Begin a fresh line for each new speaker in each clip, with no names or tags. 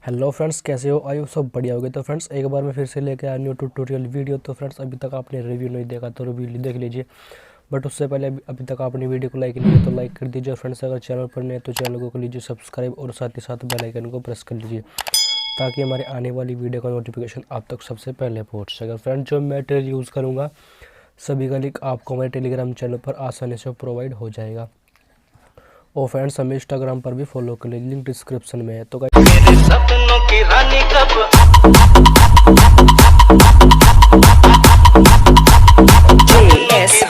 Hello friends, कैसे हो? आई हो सब बढ़िया हो गए। तो फ्रेंड्स एक बार मैं फिर से लेके आया न्यू ट्यूटोरियल वीडियो। तो फ्रेंड्स अभी तक आपने रिव्यू नहीं देखा तो रिव्यू देख लीजिए, बट उससे पहले अभी तक आपने वीडियो को लाइक नहीं किया तो लाइक कर दीजिए। फ्रेंड्स अगर चैनल पर नहीं है तो चैनल को कर लीजिए सब्सक्राइब और साथ ही साथ बेल आइकन को प्रेस कर लीजिए ताकि हमारे आने वाली वीडियो का नोटिफिकेशन आप तक सबसे पहले पहुँच सके। फ्रेंड्स जो मटेरियल यूज़ करूँगा सभी का लिंक आपको हमारे टेलीग्राम चैनल पर आसानी से प्रोवाइड हो जाएगा। और फ्रेंड्स हमें इंस्टाग्राम पर भी फॉलो कर लीजिए, लिंक डिस्क्रिप्शन में है। तो
मेरे सपनों की रानी कब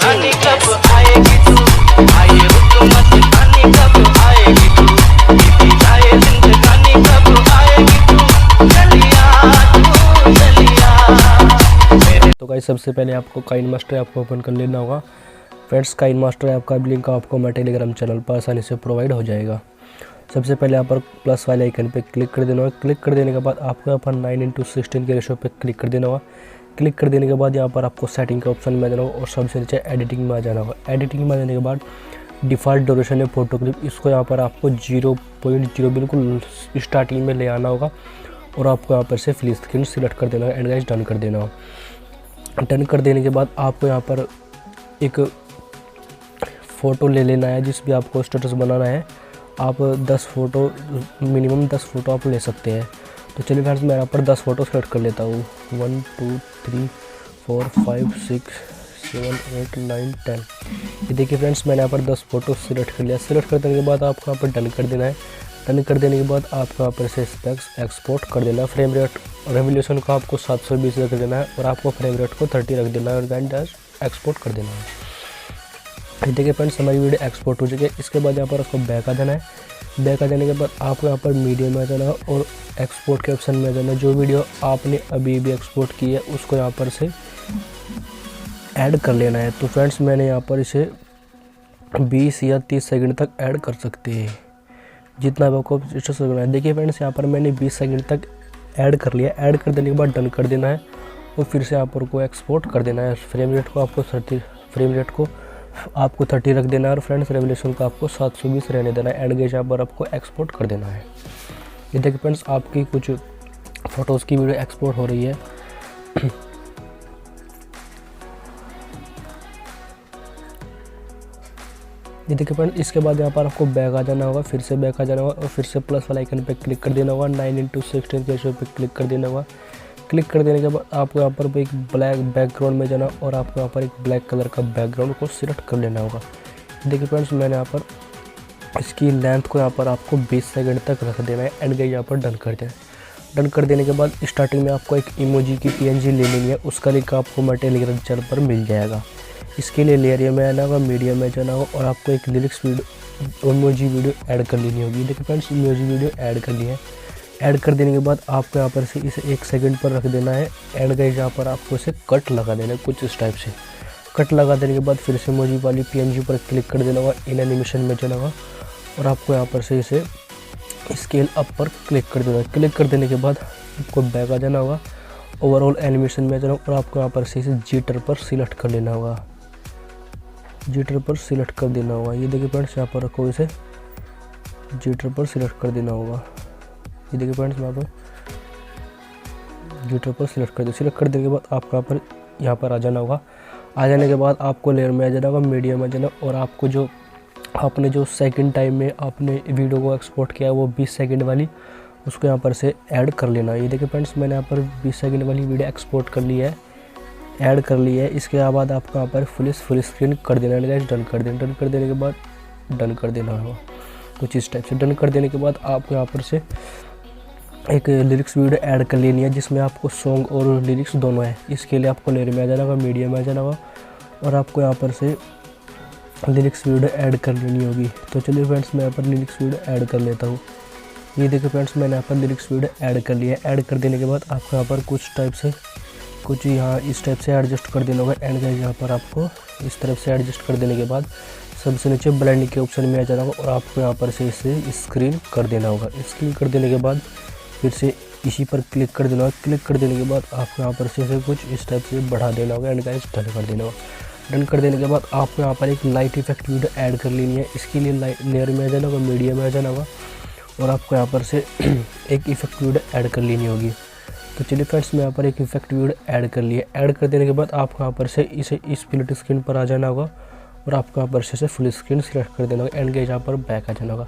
रानी कब आएगी तू, आए हुकूमत रानी कब आएगी तू, बीती जाए जिंदगानी कब आएगी तू, चलिया।
तो गाइस सबसे पहले आपको काइनमास्टर ऐप को ओपन कर लेना होगा। फ्रेंड्स काइनमास्टर ऐप का लिंक आपको हमारे टेलीग्राम चैनल पर आसानी से प्रोवाइड हो जाएगा। सबसे पहले यहाँ पर प्लस वाले आइकन पे क्लिक कर देना होगा। क्लिक कर देने के बाद आपको यहाँ पर 9:16 के रेशो पे क्लिक कर देना होगा। क्लिक कर देने के बाद यहाँ पर आपको सेटिंग के ऑप्शन में आ जाना होगा और सबसे नीचे एडिटिंग में आ जाना होगा। एडिटिंग में आ जाने के बाद डिफ़ॉल्ट ड्यूरेशन है फोटो क्लिप, इसको यहाँ पर आपको 0.0 बिल्कुल स्टार्टिंग में ले आना होगा और आपको यहाँ पर से फुल स्क्रीन सिलेक्ट कर देना है एंड गाइस डन कर देना होगा। डन कर देने के बाद आपको यहाँ पर एक फ़ोटो ले लेना है जिस भी आपको स्टेटस बनाना है। आप 10 फ़ोटो मिनिमम 10 फ़ोटो आप ले सकते हैं। तो चलिए फ्रेंड्स मैं यहाँ पर 10 फ़ोटो सेलेक्ट कर लेता हूँ। 1 2 3 4 5 6 7 8 9 10। ये देखिए फ्रेंड्स मैंने यहाँ पर 10 फ़ोटो सिलेक्ट कर लिया। सिलेक्ट कर देने के बाद आपको यहाँ पर डन कर देना है। डन कर देने के बाद आपको यहाँ पर से स्पेक्स एक्सपोर्ट कर देना है। फ्रेम रेट रेवोल्यूशन को आपको 720 रख देना है और आपको फ्रेम रेट को 30 रख देना है और देन एक्सपोर्ट कर देना है। देखिए फ्रेंड्स हमारी वीडियो एक्सपोर्ट हो चुकी है। इसके बाद यहाँ पर उसको बैक आ जाना है। बैक आ जाने के बाद आपको यहाँ पर मीडिया में आ जाना है और एक्सपोर्ट के ऑप्शन में आ जाना है। जो वीडियो आपने अभी भी एक्सपोर्ट की है उसको यहाँ पर से ऐड कर लेना है। तो फ्रेंड्स मैंने यहाँ पर इसे 20 या 30 सेकंड तक ऐड कर सकते हैं, जितना भी आपको इच्छा करना है। देखिए फ्रेंड्स यहाँ पर मैंने 20 सेकंड तक ऐड कर लिया। ऐड कर देने के बाद डन कर देना है और फिर से यहाँ पर को एक्सपोर्ट कर देना है। फ्रेम रेट को आपको 30 रख देना है और फ्रेंड्स रेवोल्यूशन को आपको 720 रहने देना है। एंड गेज यहाँ पर आपको एक्सपोर्ट कर देना है। ये देखिए फ्रेंड्स आपकी कुछ फ़ोटोज़ की वीडियो एक्सपोर्ट हो रही है। ये देखिए फ्रेंड्स इसके बाद यहाँ पर आपको बैक आ जाना होगा, फिर से बैक आ जाना होगा और फिर से प्लस वाला आइकन पे क्लिक कर देना होगा। 9:16 के रेशो पे क्लिक कर देना होगा। क्लिक कर देने के बाद आपको यहाँ पर एक ब्लैक बैकग्राउंड में जाना और आपको यहाँ पर एक ब्लैक कलर का बैकग्राउंड को सिलेक्ट कर लेना होगा। देखिए फ्रेंड्स मैंने यहाँ पर इसकी लेंथ को यहाँ पर आपको 20 सेकंड तक रख देना है। एंड गई यहाँ पर डन कर देना है। डन कर देने के बाद स्टार्टिंग में आपको एक इमोजी की PNG ले लेनी है। उसका लिंक आपको हमारे टेलीग्राम चैनल पर मिल जाएगा। इसके लिए लेयर में आना होगा, मीडिया में जाना होगा और आपको एक lyrics video emoji video add कर लेनी होगी। देखिए फ्रेंड्स इमोजी वीडियो ऐड कर ली है। ऐड कर देने के बाद आपको यहाँ पर से इसे 1 सेकंड पर रख देना है। एंड गाइस यहाँ पर आपको इसे कट लगा देना है कुछ इस टाइप से। कट लगा देने के बाद फिर से इमोजी वाली PNG पर क्लिक कर देना होगा, इन एनिमेशन में जाना होगा और आपको यहाँ पर से इसे स्केल अप पर क्लिक कर देना है। क्लिक कर देने के बाद आपको बैक आ जाना होगा, ओवरऑल एनिमेशन में जाना और आपको यहाँ पर से इसे जिटर पर सिलेक्ट कर लेना होगा। जिटर पर सिलेक्ट कर देना होगा। ये देखिए फ्रेंड्स यहाँ पर रखो, इसे जिटर पर सिलेक्ट कर देना होगा। ये देखिए फ्रेंड्स यहाँ पर जिटर पर सिलेक्ट कर दे। सिलेक्ट कर देने के बाद आपको यहाँ पर आ जाना होगा। आ जाने के बाद आपको लेयर में आ जाना होगा, मीडिया में जाना और आपको जो आपने जो सेकंड टाइम में आपने वीडियो को एक्सपोर्ट किया है वो 20 सेकंड वाली, उसको यहाँ पर से ऐड कर लेना है। ये देखिए फ्रेंड्स मैंने यहाँ पर 20 सेकंड वाली वीडियो एक्सपोर्ट कर ली है, ऐड कर ली है। इसके बाद आपको यहाँ पर फुल स्क्रीन कर देना है। डन कर देना। डन कर देने के बाद डन कर देना होगा कुछ इस टाइप से। डन कर देने के बाद आपको यहाँ पर से एक लिरिक्स वीडियो ऐड कर लेनी है जिसमें आपको सॉन्ग और लिरिक्स दोनों है। इसके लिए आपको लेयर में आ जाना होगा, मीडिया में आ जाना होगा और आपको यहाँ पर से लिरिक्स वीडियो ऐड कर लेनी होगी। तो चलिए फ्रेंड्स मैं यहाँ पर लिरिक्स वीडियो ऐड कर लेता हूँ। ये देखिए फ्रेंड्स मैंने यहाँ पर लिरिक्स वीडियो ऐड कर लिया है। ऐड कर देने के बाद आपको यहाँ पर कुछ यहाँ इस टाइप से एडजस्ट कर देना होगा। एंड गाइस यहाँ पर आपको इस तरफ से एडजस्ट कर देने के बाद सबसे नीचे ब्लेंडिंग के ऑप्शन में आ जाना होगा और आपको यहाँ पर से इसे स्क्रीन कर देना होगा। स्क्रीन कर देने के बाद फिर से इसी पर क्लिक कर देना होगा। क्लिक कर देने के बाद आपको यहाँ पर से कुछ इस टाइप से बढ़ा देना होगा। एंड गाइस डन कर देना होगा। डन कर देने के बाद आपको यहाँ पर एक लाइट इफेक्ट वीडियो ऐड कर लेनी है। इसके लिए लेयर में आ जाना होगा, मीडिया में आ जाना होगा और आपको यहाँ पर से एक इफेक्ट वीडियो ऐड कर लेनी होगी। तो चलिए फ्रेंड्स, मैं यहाँ पर एक इफेक्ट वीडियो ऐड कर लिया। ऐड कर देने के बाद आपको यहाँ पर से इसे इस स्प्लिट स्क्रीन पर आ जाना होगा और आपको यहाँ पर से इसे फुल स्क्रीन सिलेक्ट कर देना होगा। एंड गाइस यहाँ पर बैक आ जाना होगा।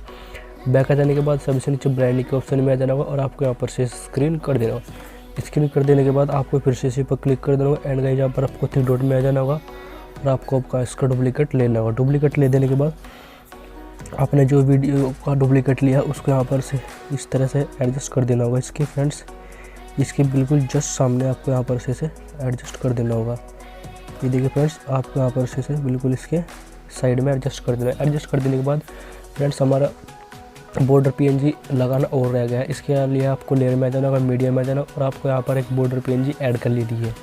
बैक आ जाने के बाद सबसे नीचे ब्रांडिंग के ऑप्शन में आ जाना होगा और आपको यहाँ पर से स्क्रीन कर देना होगा। स्क्रीन कर देने के बाद आपको फिर से इसी पर क्लिक कर देना होगा। एंड गाइस यहाँ पर आपको 3 डॉट में आ जाना होगा और आपको आपका इसका डुप्लीकेट लेना होगा। डुप्लीकेट ले देने के बाद आपने जो वीडियो का डुप्लीकेट लिया उसको यहाँ पर से इस तरह से एडजस्ट कर देना होगा। इसके फ्रेंड्स, इसके बिल्कुल जस्ट सामने आपको यहाँ पर से इसे एडजस्ट कर देना होगा। ये देखिए फ्रेंड्स, आपको यहाँ पर से इसे बिल्कुल इसके साइड में एडजस्ट कर देना है। एडजस्ट कर देने के बाद फ्रेंड्स, हमारा बॉर्डर पीएनजी लगाना और रह गया है। इसके लिए आपको लेयर में आ जाना होगा, मीडिया में आ जाना और आपको यहाँ पर एक बॉर्डर पीएनजी ऐड कर लेनी है।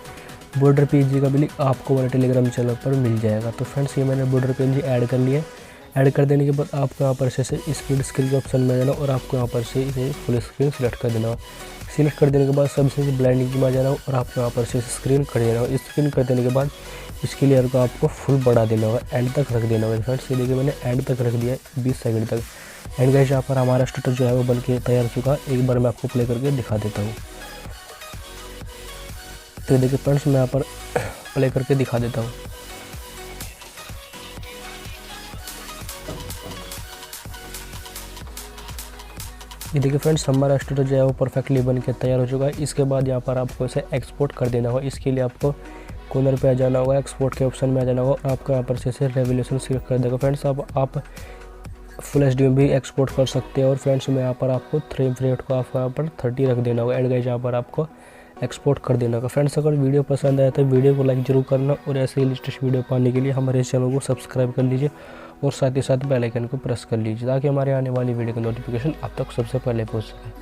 बॉर्डर पीएनजी का भी लिंक आपको मेरे टेलीग्राम चैनल पर मिल जाएगा। तो फ्रेंड्स, ये मैंने बॉर्डर पीएनजी ऐड कर लिया है। ऐड कर देने के बाद आपको यहाँ पर से स्प्लिट स्क्रीन के ऑप्शन में जाना और आपको यहाँ पर से इसे फुल स्क्रीन सिलेक्ट कर देना। सिलेक्ट कर देने के बाद सबसे ब्लाइंडिंग में आ जाना और आपको यहाँ पर से स्क्रीन कर देना होगा। स्क्रीन कर देने के बाद इसकी लेयर को आपको फुल बढ़ा देना होगा, एंड तक रख देना होगा। फ्रेंड्स, ये देखिए मैंने एंड तक रख दिया है 20 सेकंड तक। एंड गाइस, यहाँ पर हमारा स्टेटस जो है वो बन के तैयार हो चुका है। एक बार मैं आपको प्ले करके दिखा देता हूँ। तो देखिए फ्रेंड्स, मैं यहाँ पर प्ले करके दिखा देता हूँ। ये देखिए फ्रेंड्स, हमारा स्टेटस जो है वो परफेक्टली बन के तैयार हो चुका है। इसके बाद यहाँ पर आपको इसे एक्सपोर्ट कर देना होगा। इसके लिए आपको कॉर्नर पे आ जाना होगा, एक्सपोर्ट के ऑप्शन में आ जाना होगा। आपको यहाँ पर से इसे रेवोल्यूशन सिलेक्ट कर देगा। फ्रेंड्स, अब आप फुल एचडी में भी एक्सपोर्ट कर सकते हैं। और फ्रेंड्स, में यहाँ पर आपको फ्रेम रेट को आपको यहाँ पर 30 रख देना होगा। एंड गाइस, यहाँ पर आपको एक्सपोर्ट कर देना होगा। फ्रेंड्स, अगर वीडियो पसंद आया तो वीडियो को लाइक जरूर करना और ऐसे ही लेटेस्ट वीडियो पाने के लिए हमारे चैनल को सब्सक्राइब कर लीजिए और साथ ही साथ बेल आइकन को प्रेस कर लीजिए ताकि हमारे आने वाली वीडियो का नोटिफिकेशन आप तक सबसे पहले पहुंच सके।